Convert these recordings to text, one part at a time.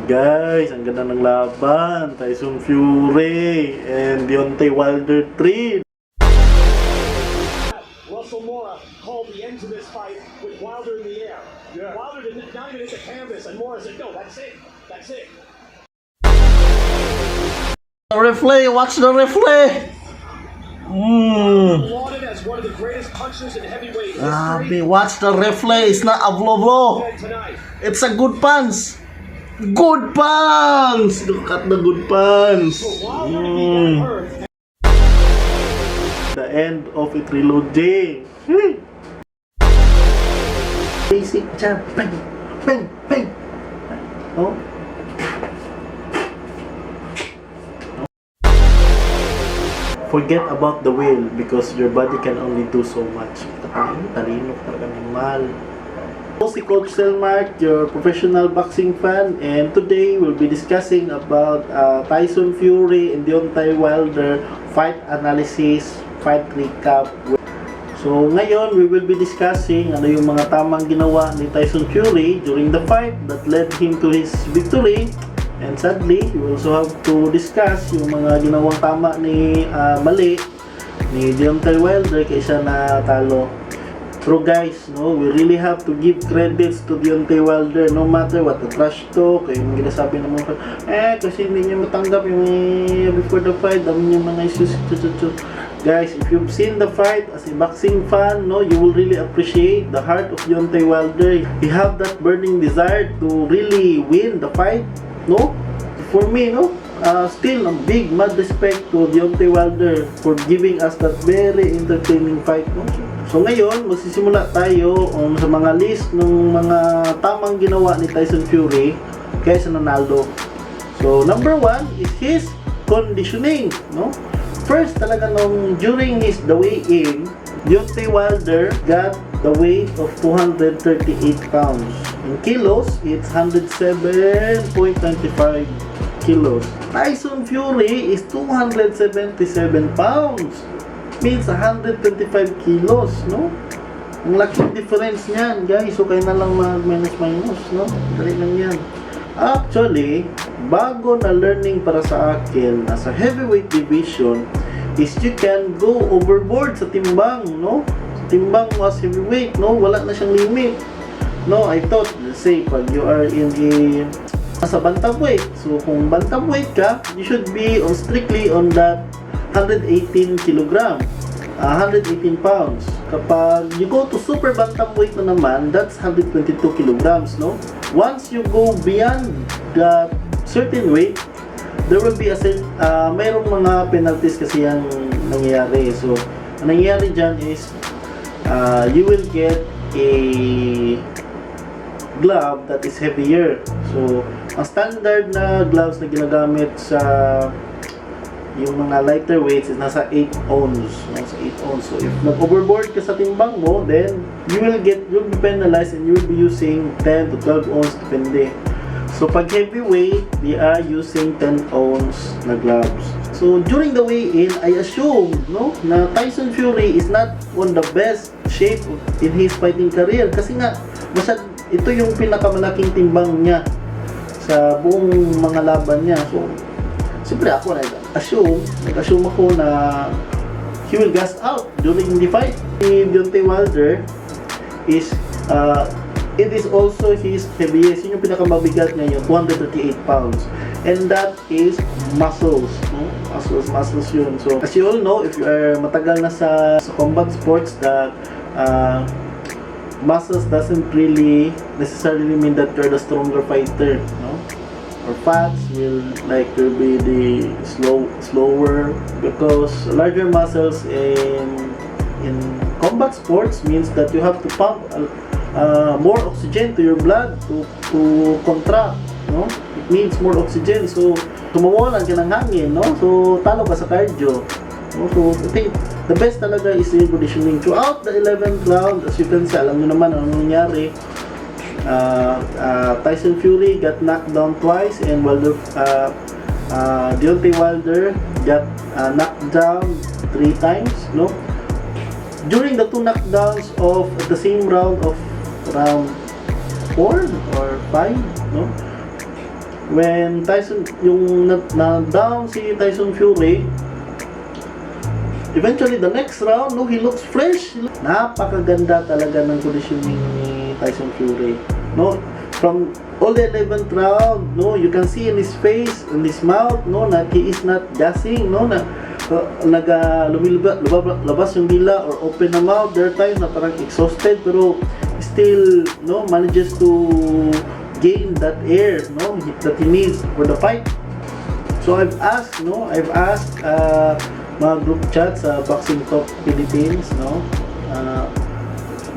Guys, ang ganda ng laban. Tyson Fury and Deotay Wilder 3. Called the end to this fight with Wilder in the air. Yeah. Wilder did not even hit the canvas, and Morris said, "No, that's it. That's it." The replay, watch the replay. Lauded as one of the greatest punchers in heavyweight history. Watch the replay. It's not a blow. It's a good punch. Good punch. Look at the good punch. The end of a trilogy. Basic jab, bang, bang, bang. Oh. Forget about the will because your body can only do so much. Talino talaga ng mal. Si Coach Selmark, your professional boxing fan, and today we'll be discussing about Tyson Fury and Deotay Wilder fight analysis, fight recap. So ngayon, we will be discussing ano yung mga tamang ginawa ni Tyson Fury during the fight that led him to his victory. And sadly, we also have to discuss yung mga ginawang tama ni mali ni Deotay Wilder kaysa na talo. Pero guys, no, we really have to give credits to Deotay Wilder no matter what the trash talk, yung ginasabi ng mga kasi hindi niya matanggap yung before the fight, dami niya mga issues. Guys, if you've seen the fight as a boxing fan, no, you will really appreciate the heart of Deotay Wilder. He have that burning desire to really win the fight, no? For me, no, still a big mad respect to Deotay Wilder for giving us that very entertaining fight, no? So ngayon, magsisimula tayo sa mga list ng mga tamang ginawa ni Tyson Fury kaysa nanalo. So number 1 is his conditioning, no? First, talaga during the weigh-in, Deotay Wilder got the weight of 238 pounds. In kilos, it's 107.95 kilos. Tyson Fury is 277 pounds. Means 125 kilos, no? Ang laking difference niyan, guys. So, kaya na lang mag-minus, no? Dali lang yan. Actually, bago na learning para sa akin sa heavyweight division is you can go overboard sa timbang, no? Sa timbang was heavyweight, no? Wala na siyang limit. No, I thought, let's say, pag you are in sa bantamweight. So, kung bantamweight ka, you should be strictly on that 118 kilogram. 118 pounds. Kapag you go to super bantamweight na naman, that's 122 kilograms, no? Once you go beyond that certain weight, there will be mayroong mga penalties kasi yung nangyayari. So, ang nangyayari dyan is you will get a glove that is heavier. So, ang standard na gloves na ginagamit sa yung mga lighter weights is nasa 8 ounce. Nasa 8 ounce. So, if nag-overboard ka sa timbang mo, then you'll be penalized and you'll be using 10 to 12 ounce depende. So, pag heavyweight, they are using 10 ounce na gloves. So, during the weigh-in, I assume, no, na Tyson Fury is not on the best shape in his fighting career. Kasi nga, ito yung pinakamalaking timbang niya sa buong mga laban niya. So, siyempre ako nag-assume ako na he will gas out during the fight. Deotay Wilder is it is also his heaviest. Yun yung pinakamabigat niya, yung 238 pounds. And that is muscles, no? Muscles yun. So, as you all know, if you are matagal na sa combat sports, that muscles doesn't really necessarily mean that you're the stronger fighter, no? Or fats will be the slower, because larger muscles in combat sports means that you have to pump more oxygen to your blood to contract, no? It needs more oxygen, so tumawalan ka ng hangin, no? So talo ka sa cardio, no? So I think the best talaga is yung conditioning throughout the 11th round. As you can see, alam nyo naman ano nangyari. Tyson Fury got knocked down twice, and Deotay Wilder got knocked down 3 times, no? During the 2 knockdowns of the same round of round 4 or 5, no? when Tyson, yung na-down si Tyson Fury, eventually the next round, no, he looks fresh. Napakaganda talaga ng conditioning ni Tyson Fury, no, from all the 11th round, no, you can see in his face, in his mouth, no, na he is not gassing, no, na lumabas yung dila or open na mouth. There are times na parang exhausted pero still, no, manages to gain that air, no, that he needs for the fight. So I've asked mga group chat sa Boxing Talk Philippines, no,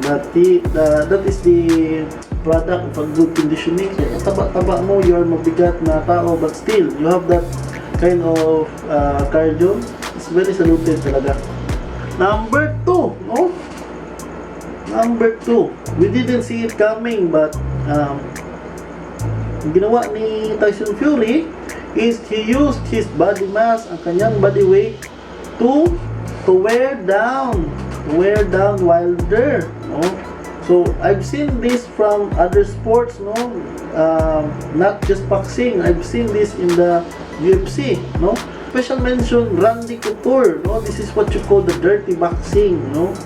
that is the product of a good conditioning. Taba-taba mo, you are mabigat na tao, but still you have that kind of cardio. It's very saluted talaga. Number 2, no? Number 2, we didn't see it coming, but ang ginawa ni Tyson Fury is he used his body mass, ang kanyang body weight to wear down Wilder, no? So I've seen this from other sports, no, not just boxing. I've seen this in the UFC, no. Special mention Randy Couture, no. This is what you call the dirty boxing, no.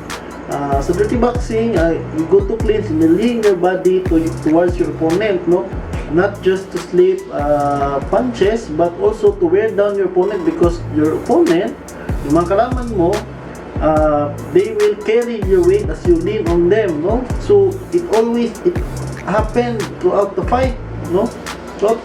So dirty boxing, you go to clinch, lean your body towards your opponent, no. Not just to slip punches, but also to wear down your opponent, because your opponent, yung mga kalaban mo, they will carry your weight as you lean on them, no. So it happened throughout the fight, no. No.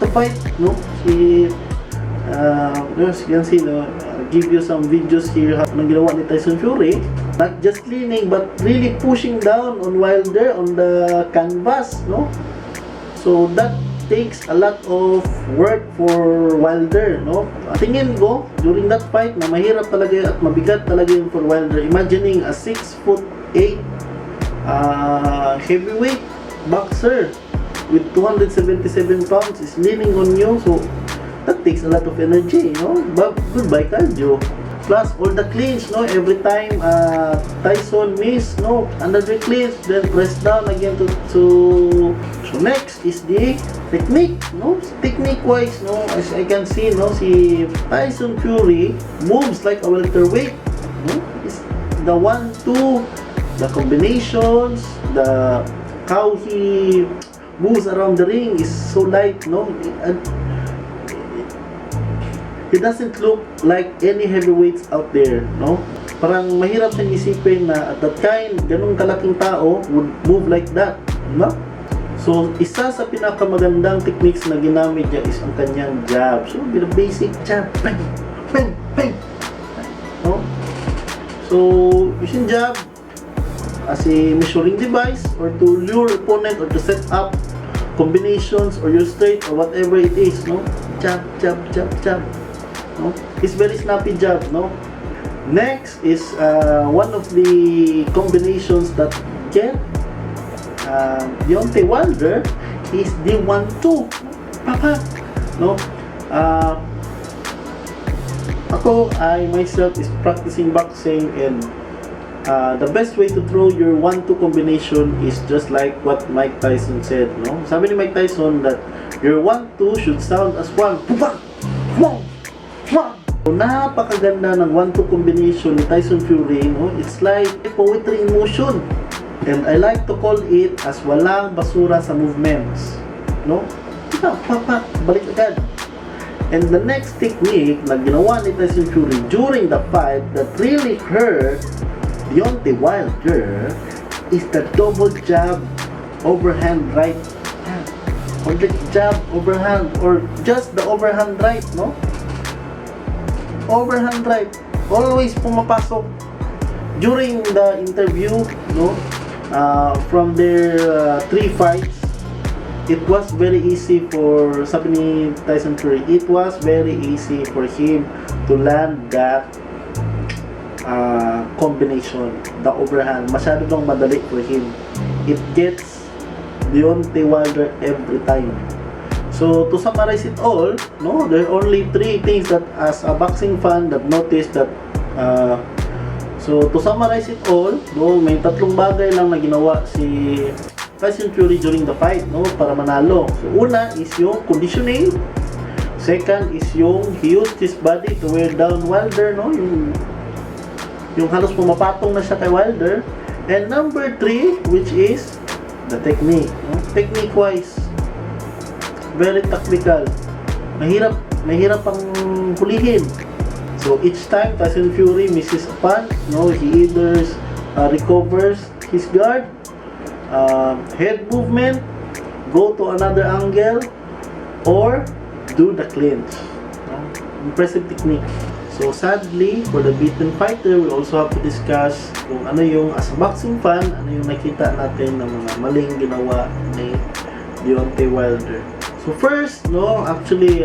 As you can see, no, give you some videos here ng ginawa ni Tyson Fury, not just leaning but really pushing down on Wilder on the canvas, no. So that takes a lot of work for Wilder, no. Tingin ko during that fight na mahirap talaga at mabigat talaga yung for Wilder. Imagining a 6'8" heavyweight boxer with 277 pounds is leaning on you, so that takes a lot of energy, you know. But goodbye cardio. Plus all the clinch, no, every time Tyson miss, no, another clinch, then press down again so next is the technique, no. Technique wise, no, as I can see, no, si Tyson Fury moves like a welterweight, no. It's the 1-2, the combinations, the how he moves around the ring is so light, no. And he doesn't look like any heavyweights out there, no? Parang mahirap siyang isipin na at that kind, ganung kalaking tao would move like that, no? So, isa sa pinakamagandang techniques na ginamit niya is ang kanyang jab. So, basic jab, bang, bang, bang, no? So, using jab as a measuring device or to lure opponent or to set up combinations or your straight or whatever it is, no? Jab, jab, jab, jab. No? It's very snappy jab, no? Next is one of the combinations that get Deotay Wilder is the 1-2, papa, no? Ako, I myself is practicing boxing, and the best way to throw your 1-2 combination is just like what Mike Tyson said, no? Sabi ni Mike Tyson that your 1-2 should sound as one. So, napakaganda ng 1-2 combination ni Tyson Fury, no? It's like poetry in motion, and I like to call it as walang basura sa movements, no? Papa, balik agad. And the next technique na ginawa ni Tyson Fury during the fight that really hurt Deotay Wilder is the double jab overhand right hand, or the jab overhand, or just the overhand right, no? Overhand right, always pumapasok during the interview, no, from their 3 fights. It was very easy for, sabi ni Tyson Fury, it was very easy for him to land that combination, the overhand. Masyado lang madali for him. It gets Deotay Wilder every time. So to summarize it all, no, there are only 3 things that as a boxing fan that noticed that so to summarize it all, no, may 3 bagay lang na ginawa si Tyson Fury during the fight, no, para manalo. So, una is yung conditioning. Second is yung he used his body to wear down Wilder, no, yung halos pumapatong na siya kay Wilder. And number 3, which is the technique, no? Technique wise, very tactical. Mahirap ang hulihin. So each time Tyson Fury misses a punch, no, he either recovers his guard, head movement, go to another angle, or do the clinch. No? Impressive technique. So sadly, for the beaten fighter, we also have to discuss kung ano yung, as a boxing fan, ano yung nakita natin ng mga maling ginawa ni Deontay Wilder. So first, no, actually,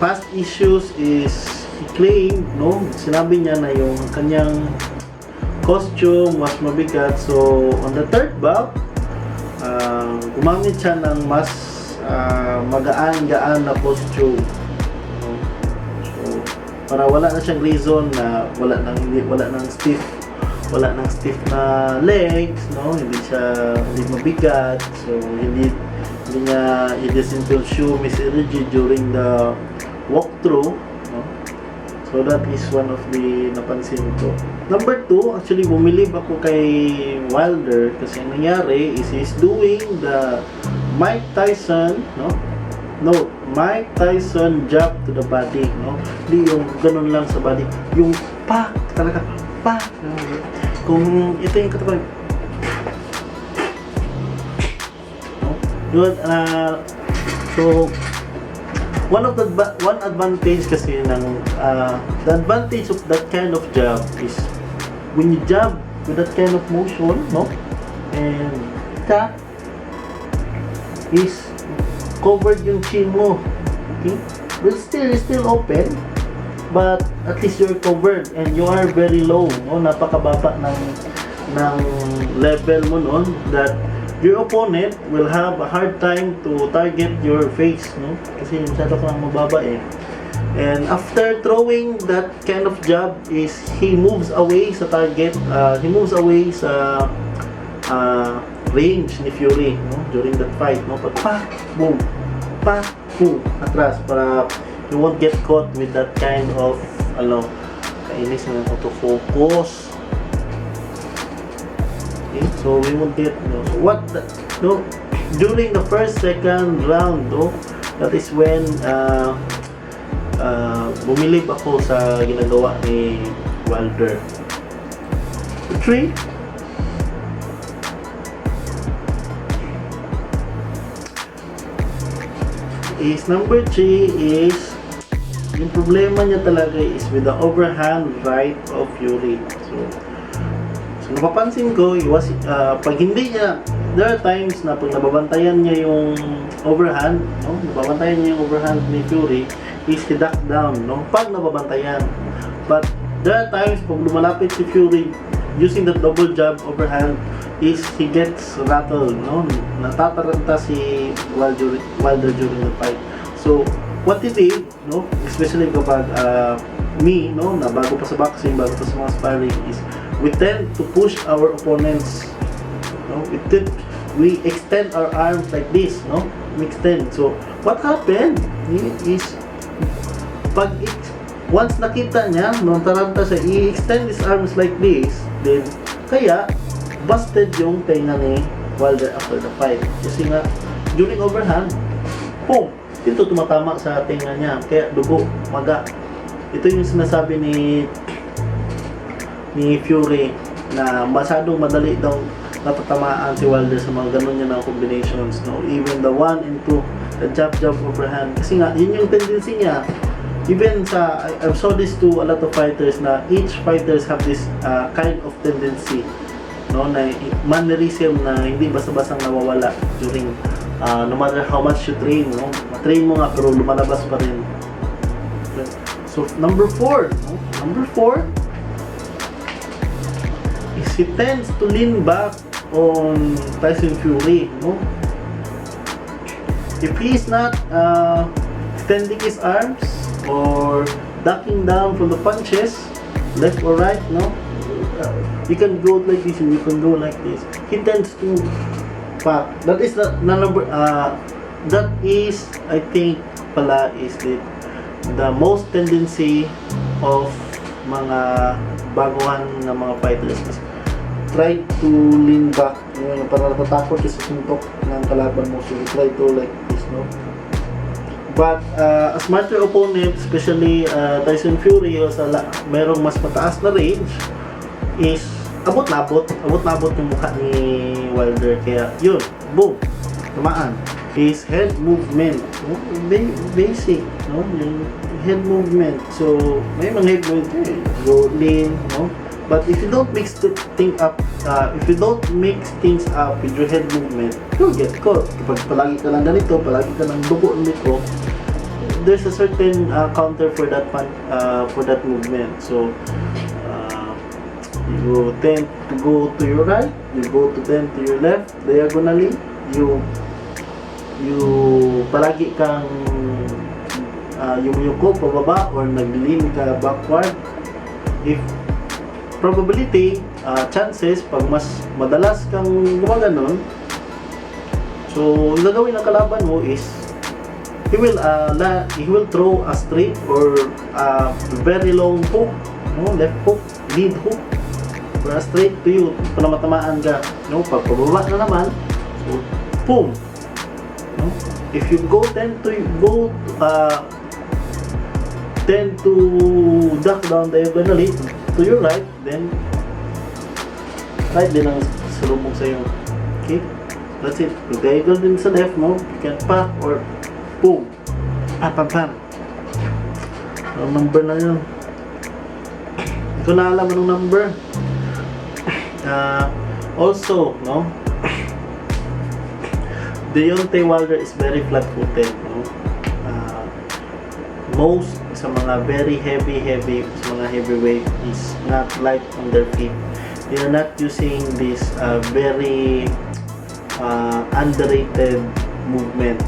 past issues is he claimed, no, sinabi niya na yung kanyang costume was mabigat. So on the third bout, gumamit siya ng mas magaan-gaan na costume, no? So para wala na siyang reason na wala nang stiff na legs, no, hindi mabigat. So hindi doesn't feel shoe miss energy during the walkthrough, no? So that is one of the napansin ko. Number 2, actually bumilib ako kay Wilder kasi ang nangyari is he's doing the Mike Tyson, no? Mike Tyson jab to the body, no? Hindi yung ganun lang sa body, yung pak, talaga pak. Kung ito yung katapan, no? Yun, so one advantage kasi ng the advantage of that kind of jab is when you jab with that kind of motion, no, and ka is covered yung chin mo, okay, but still open, but at least you're covered and you are very low, no, napakababa ng level mo noon that your opponent will have a hard time to target your face, no? Kasi masyado ka lang mababa eh. And after throwing that kind of jab is he moves away sa target, he moves away sa range ni Fury, no? During that fight, no? But pa, boom, atras para you won't get caught with that kind of kainis na auto-focus. Okay, so we won't get during the first second round, no, that is when bumilib ako sa ginagawa ni Wilder. 3 is number 3 is yung problema niya talaga is with the overhand right of Fury. So napapansin ko, pag hindi niya, there are times na pag nababantayan niya yung overhand, no? Nababantayan niya yung overhand ni Fury, is he duck down, no? Pag nababantayan. But there are times pag lumalapit si Fury using the double jab overhand, is he gets rattled, no? Natataranta si Wilder during the fight. So what he did, no, especially kapag me, no, na bago pa sa boxing, bago pa sa mga sparring, is we tend to push our opponents, no? We extend our arms like this, no? We extend. So what happened is once nakita niya, nung taranta siya, i-extend his arms like this, then kaya busted yung tenga ni Wilder after the fight. Kasi nga during overhand, boom, ito tumatama sa tenga niya, kaya dugo, maga. Ito yung sinasabi ni Fury na masyadong madali daw natatamaan si Wilder sa mga ganun niya na combinations, no? Even the 1 and 2, the jab overhand, kasi nga yun yung tendency niya. Even I've saw this to a lot of fighters na each fighters have this kind of tendency, no, na mannerism na hindi basta-bastang nawawala during no matter how much you train, no? Matrain mo nga pero lumalabas pa rin. So number 4 is he tends to lean back on Tyson Fury, no? If he is not extending his arms or ducking down from the punches, left or right, no, you can go like this and you can go like this. he tends to pack. That is the number, that is, I think, pala is the most tendency of mga baguhan na mga fighters is try to lean back, para natatakot sa suntok ng kalaban mo, so you try to like this, no? But a smarter opponent, especially Tyson Fury, merong mas mataas na range, is abot na abot yung mukha ni Wilder, kaya yun, boom, tamaan. His head movement, no? Basic, no? Yung head movement, so may mga head movement, go lean, no? But if you don't mix things up with your head movement, you'll get caught. Kapag palagi ka lang ganito, palagi ka lang dugo nito, there's a certain counter for that movement. So you tend to go to your right, you go to tend to your left, diagonally, you palagi kang yumuyuko pababa or nag-lean ka backward. If probability, chances, pag mas madalas kang gumaganon, so yung gagawin ng kalaban mo is he will throw a straight or a very long hook, no? Left hook, lead hook, or a straight to you para matamaan ka, no? Pag pababa na naman, so boom, no? If you tend to duck down diagonally to your right, then right din ang salubog sa'yo. Okay? That's it. Kung diagonal din sa left mo, you can pack or boom. Pam. Ang number na yun. Hindi ko na alam anong number. Also, no? Deotay Wilder is very flat-footed, no? Most sa mga very heavy sa mga heavyweight is not light on their feet. They are not using this very underrated movement,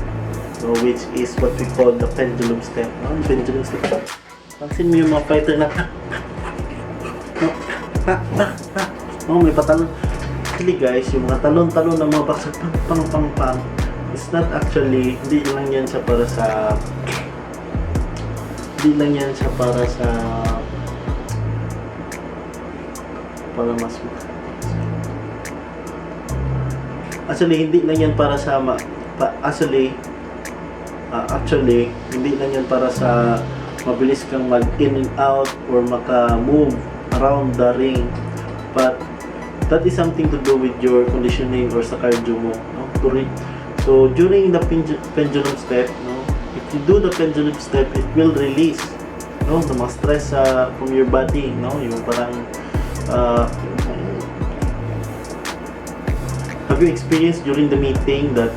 so which is what we call the pendulum step, no? Pendulum step. Pansin mo yung mga fighter na no, may patalon. Actually guys, yung mga talon-talon ng mga boxer, pang it's not actually, hindi lang yan siya para mas actually hindi lang yan para sa actually hindi lang yan para sa mabilis kang mag in and out or maka-move around the ring, but that is something to do with your conditioning or sa cardio mo, no? So during the pendulum step, no, if you do the pendulum step, it will release, no, the mga stress from your body, no, yung parang have you experienced during the meeting that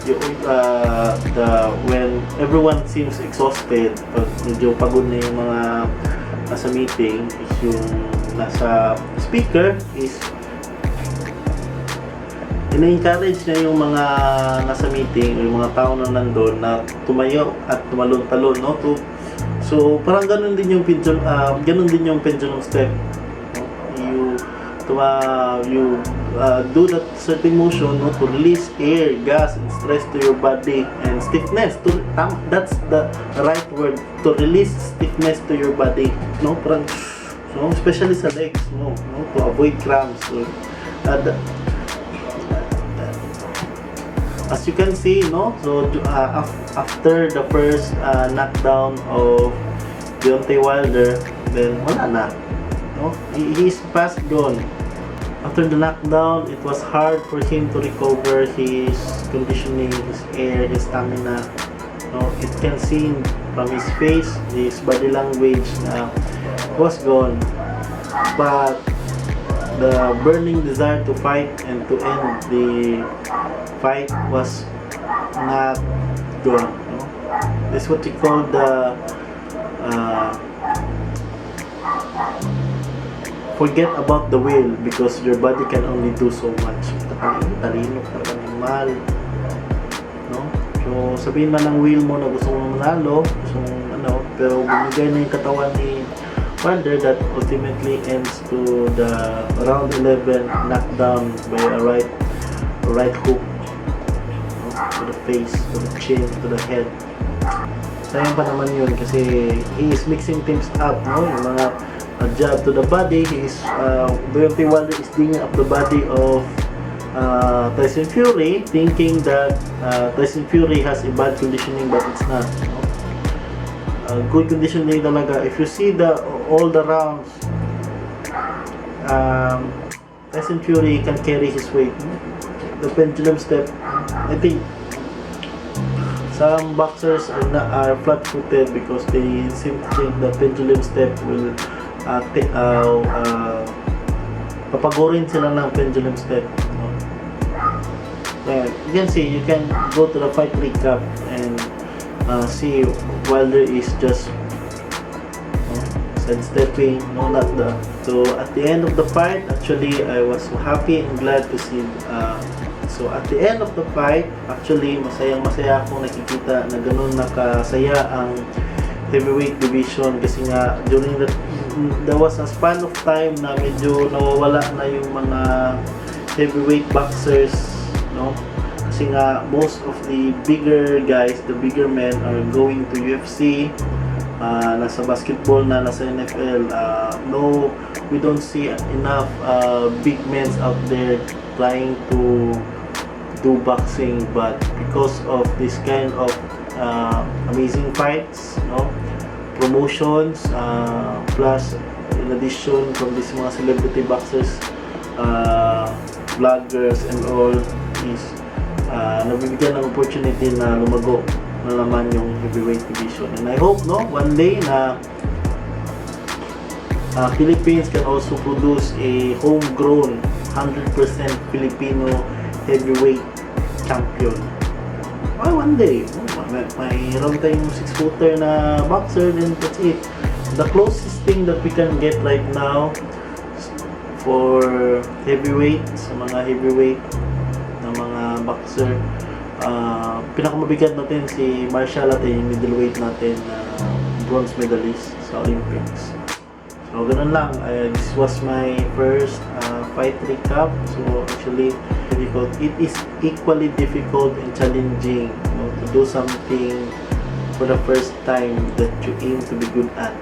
when everyone seems exhausted, pag medyo pagod na yung mga nasa meeting, is yung nasa speaker is ina-encourage niya yung mga nasa meeting o yung mga tao na nandun na tumayo at tumalon-talon, no? So parang ganun din yung pendulum step, no? You do that certain motion, no, to release air, gas, and stress to your body, and stiffness. That's the right word, to release stiffness to your body, no? Parang, so especially sa legs, no, to avoid cramps. So, as you can see, no, so after the first knockdown of Deontay Wilder, then wala na, no, he is past gone. After the knockdown, it was hard for him to recover his conditioning, his air, his stamina, no. It can see from his face, his body language was gone, but the burning desire to fight and to end the fight was not gone, no? This is what we call the forget about the will, because your body can only do so much. Talino ka mal, no? So sabihin man ng will mo na gusto mong manalo, gusto mong pero bumigay na yung katawan ni Wilder, that ultimately ends to the round 11 knockdown by a right right hook, to the face, to the chin, to the head. Sayang pa naman yun kasi he is mixing things up, no? Yung mga jab to the body, he is Deotay Wilder is digging up the body of Tyson Fury, thinking that Tyson Fury has a bad conditioning, but it's not, no? Good conditioning talaga. If you see all the rounds, Tyson Fury can carry his weight. The pendulum step, I think some boxers are flat-footed because they seem to think the pendulum step will papagorin sila ng pendulum step, no? You can see, you can go to the fight recap and see Wilder is just sidestepping, no, not the. So at the end of the fight, actually I was happy and glad to see. So at the end of the fight, actually masayang-masaya akong nakikita na ganun nakasaya ang heavyweight division kasi nga during there was a span of time na medyo nawawala na yung mga heavyweight boxers, no? Kasi nga most of the bigger guys, the bigger men are going to UFC, nasa basketball na, nasa NFL. No, we don't see enough big men out there trying to do boxing, but because of this kind of amazing fights, no, promotions, plus in addition from these mga celebrity boxers, vloggers and all, is nabibigyan ng opportunity na lumago na naman yung heavyweight division. And I hope, no, one day na Philippines can also produce a homegrown 100% Filipino heavyweight champion. One day, mayroon tayong 6-footer na boxer, then that's it. The closest thing that we can get right now for heavyweight, sa mga heavyweight na mga boxer, pinakamabigat natin si Marshall at yung middleweight natin, bronze medalist sa Olympics. So ganun lang, this was my first fight recap. So actually difficult. It is equally difficult and challenging, you know, to do something for the first time that you aim to be good at.